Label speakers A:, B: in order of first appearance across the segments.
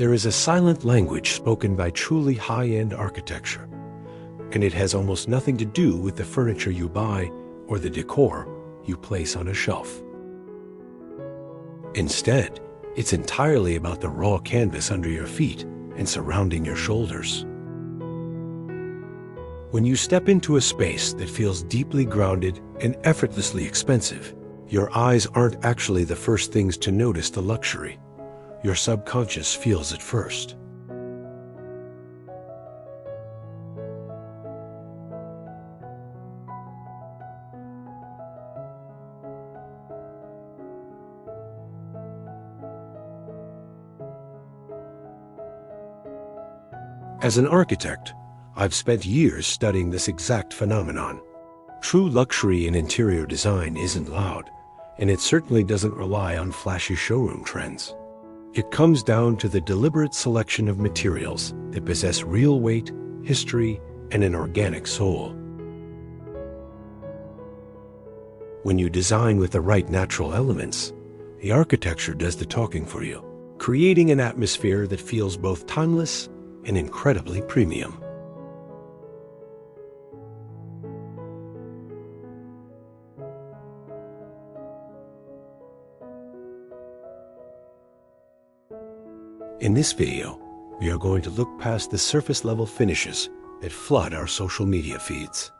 A: There is a silent language spoken by truly high-end architecture, and it has almost nothing to do with the furniture you buy or the decor you place on a shelf. Instead, it's entirely about the raw canvas under your feet and surrounding your shoulders. When you step into a space that feels deeply grounded and effortlessly expensive, your eyes aren't actually the first things to notice the luxury. Your subconscious feels it first. As an architect, I've spent years studying this exact phenomenon. True luxury in interior design isn't loud, and it certainly doesn't rely on flashy showroom trends. It comes down to the deliberate selection of materials that possess real weight, history, and an organic soul. When you design with the right natural elements, the architecture does the talking for you, creating an atmosphere that feels both timeless and incredibly premium. In this video, we are going to look past the surface-level finishes that flood our social media feeds.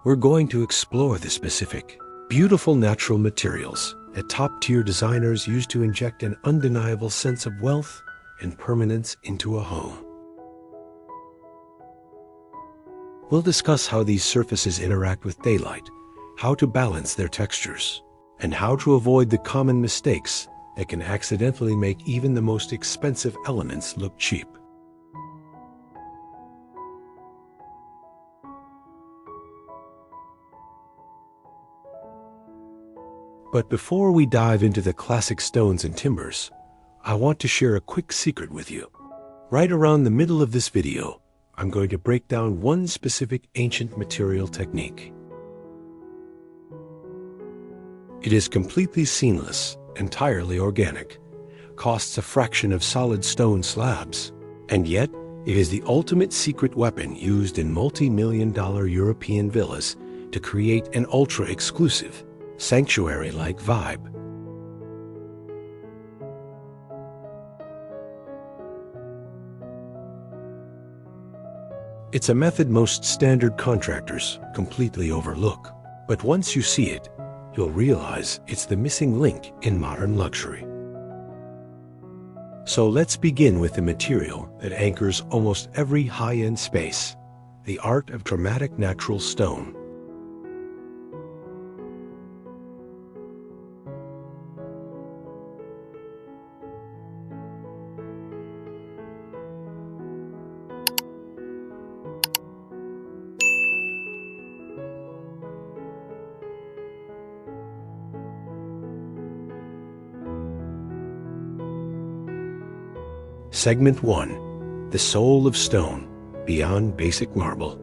A: We're going to explore the specific, beautiful natural materials that top-tier designers use to inject an undeniable sense of wealth and permanence into a home. We'll discuss how these surfaces interact with daylight, how to balance their textures, and how to avoid the common mistakes that can accidentally make even the most expensive elements look cheap. But before we dive into the classic stones and timbers, I want to share a quick secret with you. Right around the middle of this video, I'm going to break down one specific ancient material technique. It is completely seamless, entirely organic, costs a fraction of solid stone slabs, and yet it is the ultimate secret weapon used in multi-million-dollar European villas to create an ultra-exclusive, sanctuary-like vibe. It's a method most standard contractors completely overlook, but once you see it, you'll realize it's the missing link in modern luxury. So let's begin with the material that anchors almost every high-end space, the art of dramatic natural stone. Segment 1. The Soul of Stone, Beyond Basic Marble.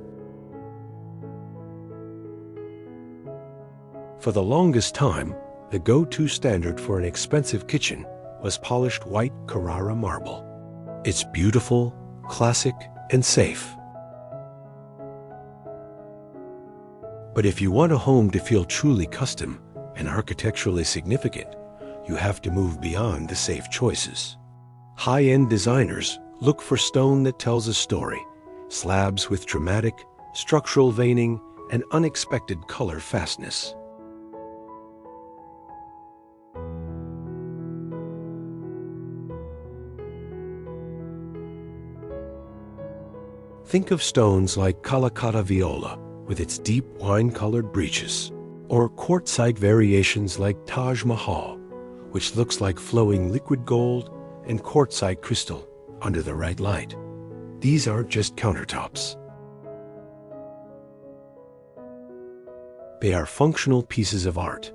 A: For the longest time, the go-to standard for an expensive kitchen was polished white Carrara marble. It's beautiful, classic, and safe. But if you want a home to feel truly custom and architecturally significant, you have to move beyond the safe choices. High-end designers look for stone that tells a story, slabs with dramatic, structural veining, and unexpected color fastness. Think of stones like Calacatta viola with its deep wine-colored breeches, or quartzite variations like Taj Mahal, which looks like flowing liquid gold and quartzite crystal under the right light. These aren't just countertops. They are functional pieces of art.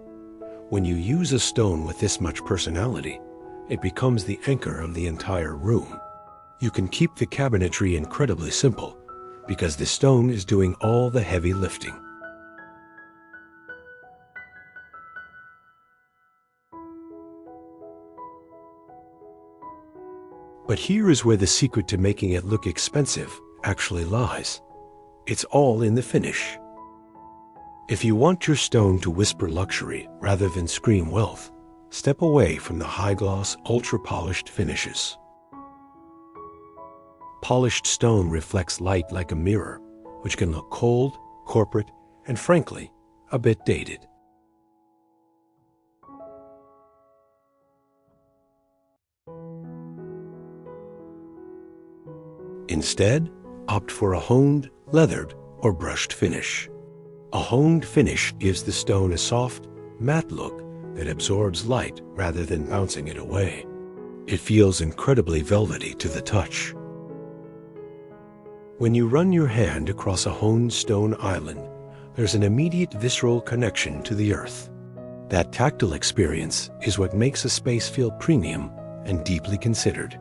A: When you use a stone with this much personality, it becomes the anchor of the entire room. You can keep the cabinetry incredibly simple because the stone is doing all the heavy lifting. But here is where the secret to making it look expensive actually lies. It's all in the finish. If you want your stone to whisper luxury rather than scream wealth, step away from the high-gloss, ultra-polished finishes. Polished stone reflects light like a mirror, which can look cold, corporate, and frankly, a bit dated. Instead, opt for a honed, leathered, or brushed finish. A honed finish gives the stone a soft, matte look that absorbs light rather than bouncing it away. It feels incredibly velvety to the touch. When you run your hand across a honed stone island, there's an immediate visceral connection to the earth. That tactile experience is what makes a space feel premium and deeply considered.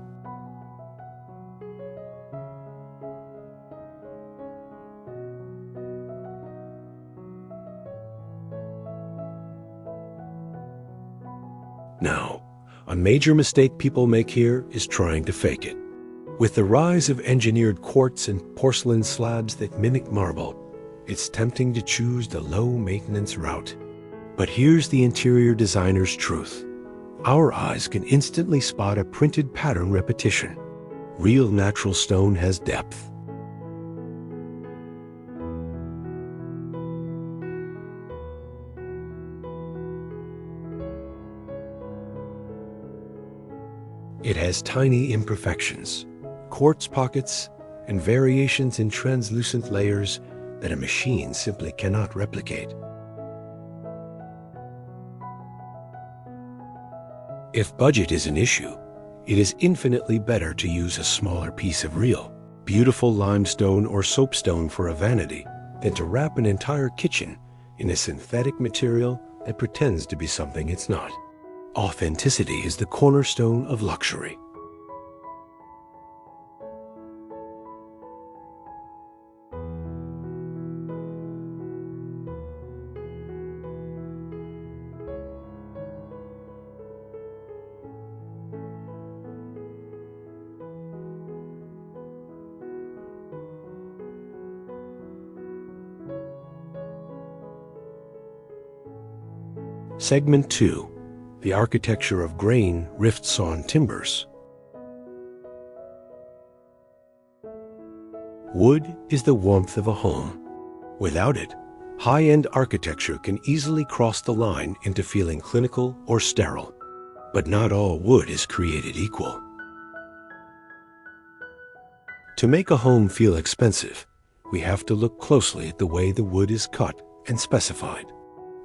A: Now, a major mistake people make here is trying to fake it. With the rise of engineered quartz and porcelain slabs that mimic marble, it's tempting to choose the low-maintenance route. But here's the interior designer's truth. Our eyes can instantly spot a printed pattern repetition. Real natural stone has depth. It has tiny imperfections, quartz pockets, and variations in translucent layers that a machine simply cannot replicate. If budget is an issue, it is infinitely better to use a smaller piece of real, beautiful limestone or soapstone for a vanity than to wrap an entire kitchen in a synthetic material that pretends to be something it's not. Authenticity is the cornerstone of luxury. Segment 2. The architecture of grain rift-sawn timbers. Wood is the warmth of a home. Without it, high-end architecture can easily cross the line into feeling clinical or sterile. But not all wood is created equal. To make a home feel expensive, we have to look closely at the way the wood is cut and specified.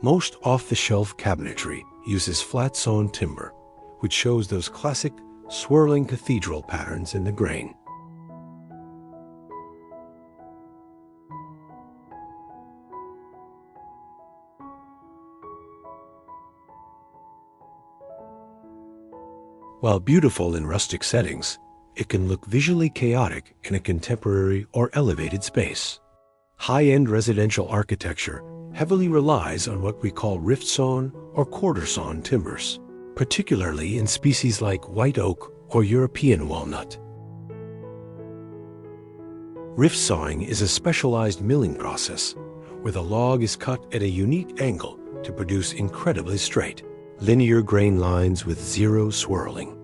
A: Most off-the-shelf cabinetry uses flat-sawn timber, which shows those classic, swirling cathedral patterns in the grain. While beautiful in rustic settings, it can look visually chaotic in a contemporary or elevated space. High-end residential architecture heavily relies on what we call rift-sawn or quarter-sawn timbers, particularly in species like white oak or European walnut. Rift-sawing is a specialized milling process where the log is cut at a unique angle to produce incredibly straight, linear grain lines with zero swirling.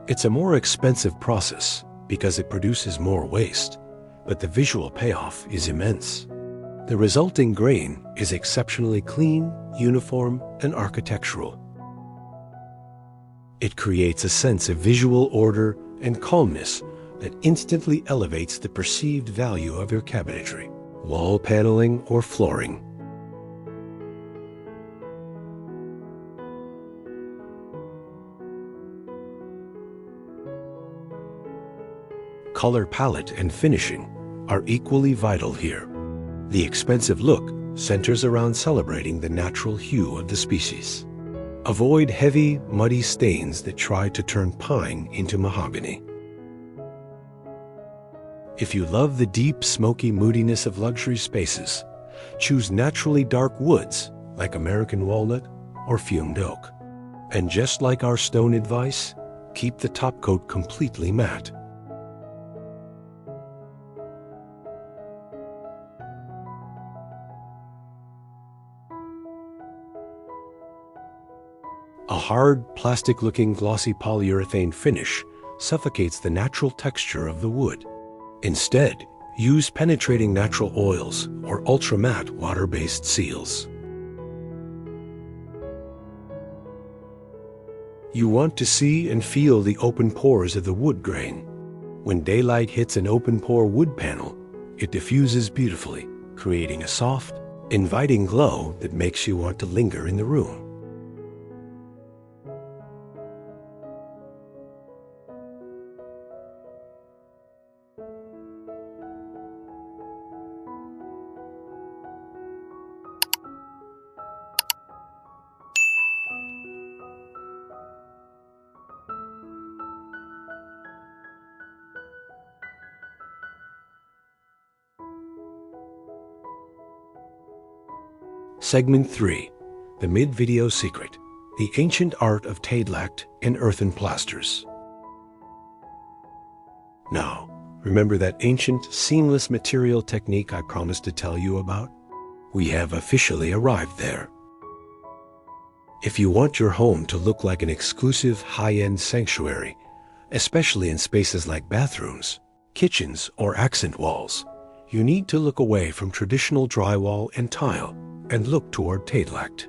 A: It's a more expensive process because it produces more waste, but the visual payoff is immense. The resulting grain is exceptionally clean, uniform, and architectural. It creates a sense of visual order and calmness that instantly elevates the perceived value of your cabinetry, wall paneling, or flooring. Color palette and finishing are equally vital here. The expensive look centers around celebrating the natural hue of the species. Avoid heavy, muddy stains that try to turn pine into mahogany. If you love the deep, smoky moodiness of luxury spaces, choose naturally dark woods like American walnut or fumed oak. And just like our stone advice, keep the top coat completely matte. A hard, plastic-looking glossy polyurethane finish suffocates the natural texture of the wood. Instead, use penetrating natural oils or ultra-matte water-based seals. You want to see and feel the open pores of the wood grain. When daylight hits an open-pore wood panel, it diffuses beautifully, creating a soft, inviting glow that makes you want to linger in the room. Segment 3, the mid-video secret, the ancient art of Tadelakt in earthen plasters. Now, remember that ancient seamless material technique I promised to tell you about? We have officially arrived there. If you want your home to look like an exclusive high-end sanctuary, especially in spaces like bathrooms, kitchens, or accent walls, you need to look away from traditional drywall and tile and look toward Tadelakt.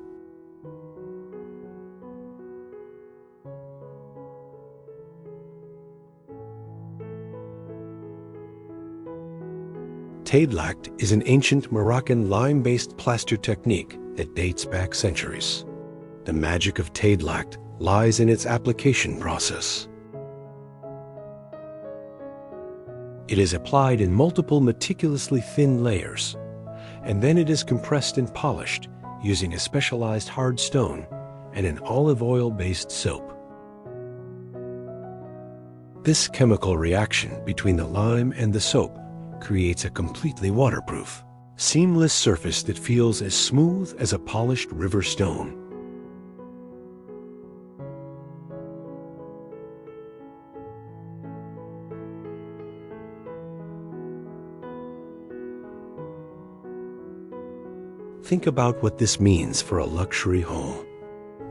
A: Tadelakt is an ancient Moroccan lime-based plaster technique that dates back centuries. The magic of Tadelakt lies in its application process. It is applied in multiple meticulously thin layers, and then it is compressed and polished using a specialized hard stone and an olive oil-based soap. This chemical reaction between the lime and the soap creates a completely waterproof, seamless surface that feels as smooth as a polished river stone. Think about what this means for a luxury home.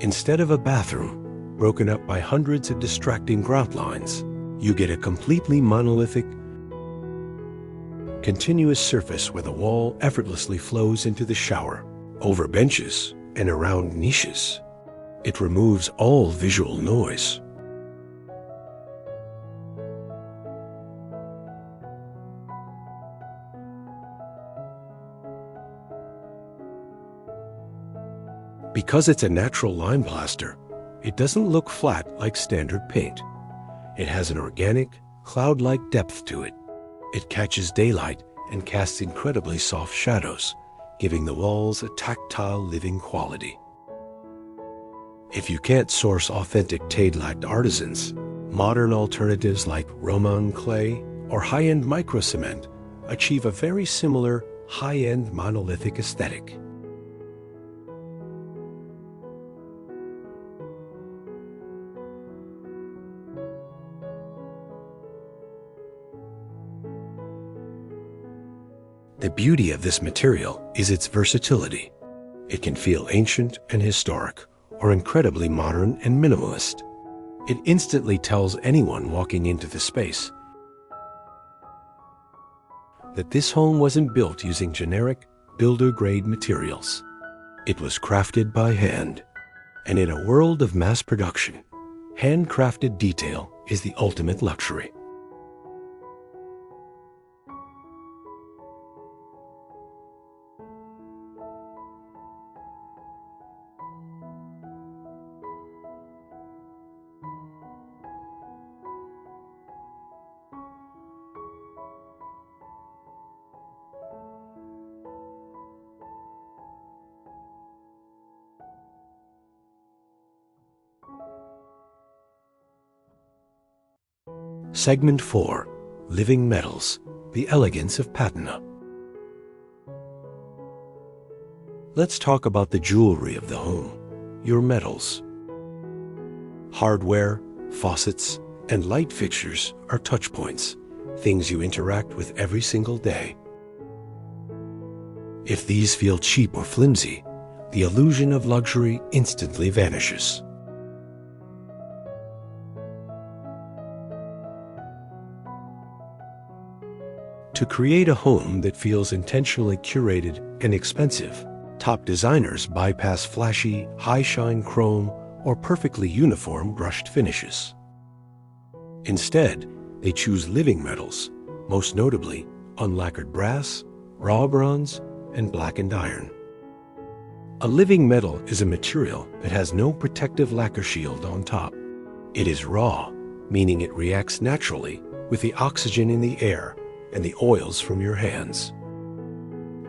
A: Instead of a bathroom broken up by hundreds of distracting grout lines, you get a completely monolithic, continuous surface where the wall effortlessly flows into the shower, over benches, and around niches. It removes all visual noise. Because it's a natural lime plaster, it doesn't look flat like standard paint. It has an organic, cloud-like depth to it. It catches daylight and casts incredibly soft shadows, giving the walls a tactile living quality. If you can't source authentic Tadelakt artisans, modern alternatives like Roman clay or high-end micro-cement achieve a very similar high-end monolithic aesthetic. The beauty of this material is its versatility. It can feel ancient and historic, or incredibly modern and minimalist. It instantly tells anyone walking into the space that this home wasn't built using generic, builder-grade materials. It was crafted by hand. And in a world of mass production, handcrafted detail is the ultimate luxury. Segment 4. Living Metals, the Elegance of Patina. Let's talk about the jewelry of the home, your metals. Hardware, faucets, and light fixtures are touch points, things you interact with every single day. If these feel cheap or flimsy, the illusion of luxury instantly vanishes. To create a home that feels intentionally curated and expensive, top designers bypass flashy, high-shine chrome or perfectly uniform brushed finishes. Instead, they choose living metals, most notably unlacquered brass, raw bronze, and blackened iron. A living metal is a material that has no protective lacquer shield on top. It is raw, meaning it reacts naturally with the oxygen in the air and the oils from your hands.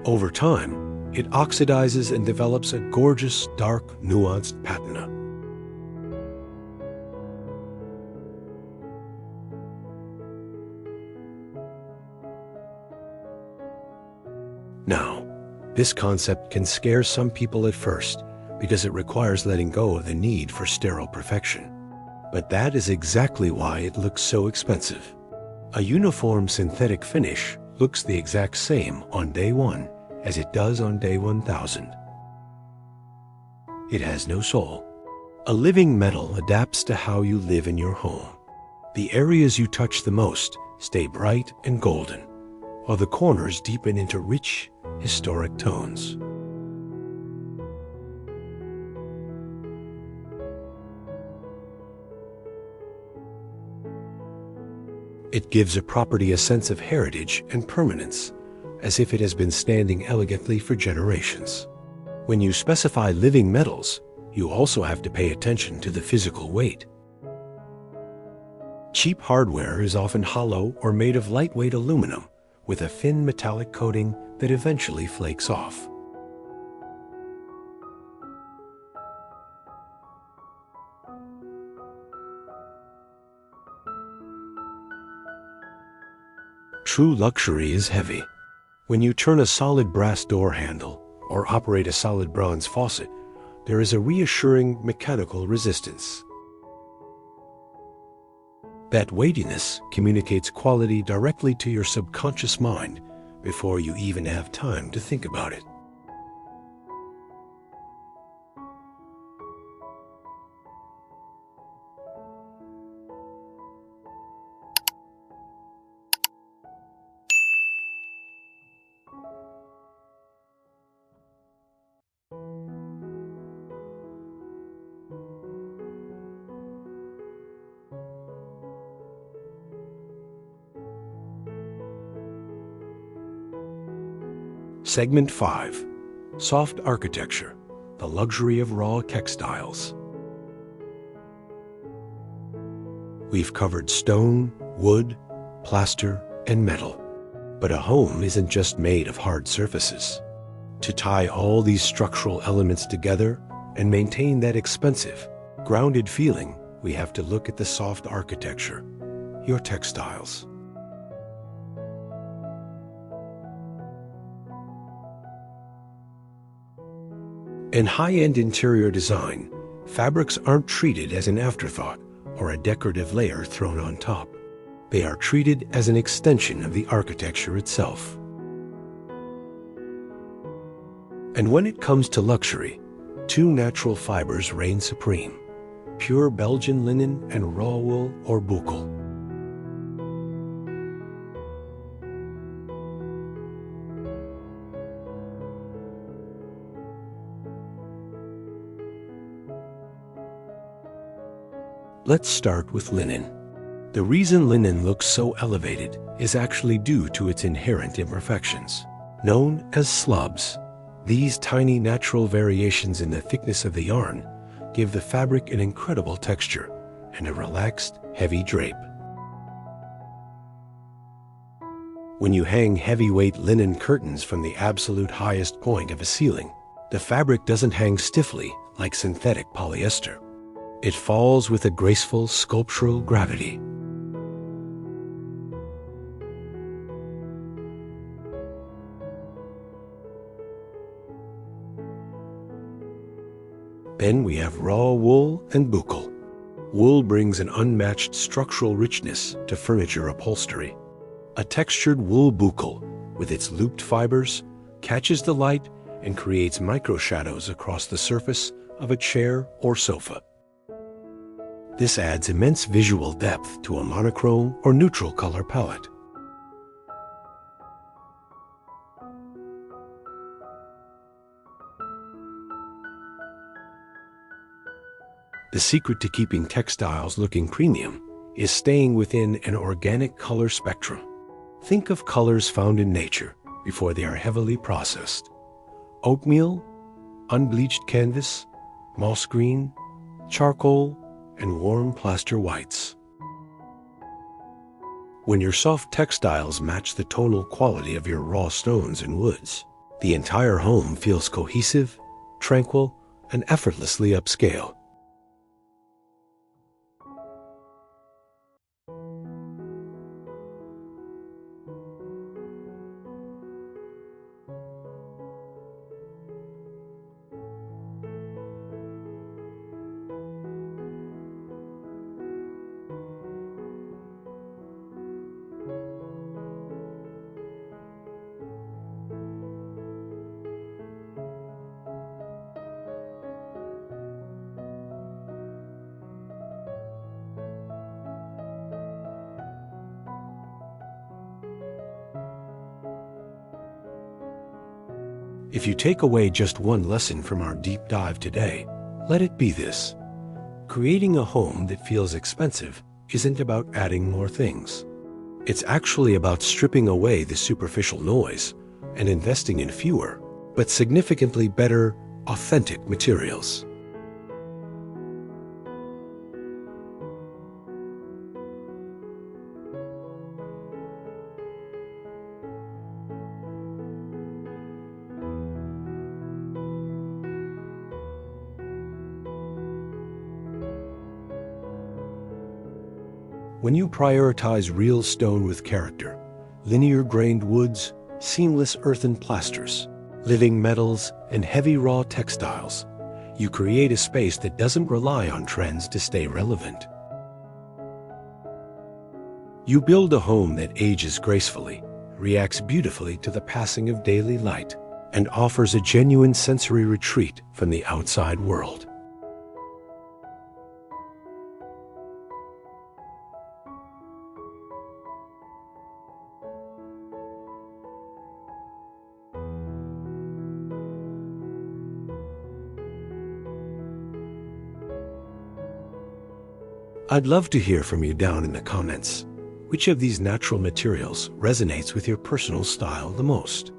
A: Over time, it oxidizes and develops a gorgeous, dark, nuanced patina. Now, this concept can scare some people at first because it requires letting go of the need for sterile perfection. But that is exactly why it looks so expensive. A uniform synthetic finish looks the exact same on day 1 as it does on day 1000. It has no soul. A living metal adapts to how you live in your home. The areas you touch the most stay bright and golden, while the corners deepen into rich, historic tones. It gives a property a sense of heritage and permanence, as if it has been standing elegantly for generations. When you specify living metals, you also have to pay attention to the physical weight. Cheap hardware is often hollow or made of lightweight aluminum with a thin metallic coating that eventually flakes off. True luxury is heavy. When you turn a solid brass door handle or operate a solid bronze faucet, there is a reassuring mechanical resistance. That weightiness communicates quality directly to your subconscious mind before you even have time to think about it. Segment 5. Soft Architecture, the Luxury of Raw Textiles. We've covered stone, wood, plaster, and metal. But a home isn't just made of hard surfaces. To tie all these structural elements together and maintain that expensive, grounded feeling, we have to look at the soft architecture, your textiles. In high-end interior design, fabrics aren't treated as an afterthought or a decorative layer thrown on top. They are treated as an extension of the architecture itself. And when it comes to luxury, two natural fibers reign supreme: pure Belgian linen and raw wool or bouclé. Let's start with linen. The reason linen looks so elevated is actually due to its inherent imperfections. Known as slubs, these tiny natural variations in the thickness of the yarn give the fabric an incredible texture and a relaxed, heavy drape. When you hang heavyweight linen curtains from the absolute highest point of a ceiling, the fabric doesn't hang stiffly like synthetic polyester. It falls with a graceful sculptural gravity. Then we have raw wool and bouclé. Wool brings an unmatched structural richness to furniture upholstery. A textured wool bouclé, with its looped fibers, catches the light and creates micro-shadows across the surface of a chair or sofa. This adds immense visual depth to a monochrome or neutral color palette. The secret to keeping textiles looking premium is staying within an organic color spectrum. Think of colors found in nature before they are heavily processed. Oatmeal, unbleached canvas, moss green, charcoal, and warm plaster whites. When your soft textiles match the tonal quality of your raw stones and woods, the entire home feels cohesive, tranquil, and effortlessly upscale. If you take away just one lesson from our deep dive today, let it be this. Creating a home that feels expensive isn't about adding more things. It's actually about stripping away the superficial noise and investing in fewer, but significantly better, authentic materials. When you prioritize real stone with character, linear-grained woods, seamless earthen plasters, living metals, and heavy raw textiles, you create a space that doesn't rely on trends to stay relevant. You build a home that ages gracefully, reacts beautifully to the passing of daily light, and offers a genuine sensory retreat from the outside world. I'd love to hear from you down in the comments. Which of these natural materials resonates with your personal style the most?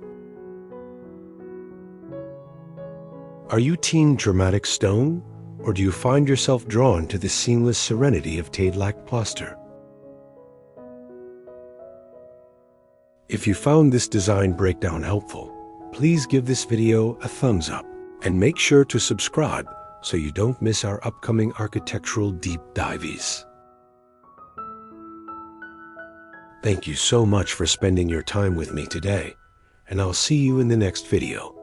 A: Are you team dramatic stone, or do you find yourself drawn to the seamless serenity of Tadelakt plaster? If you found this design breakdown helpful, please give this video a thumbs up and make sure to subscribe so you don't miss our upcoming architectural deep dives. Thank you so much for spending your time with me today, and I'll see you in the next video.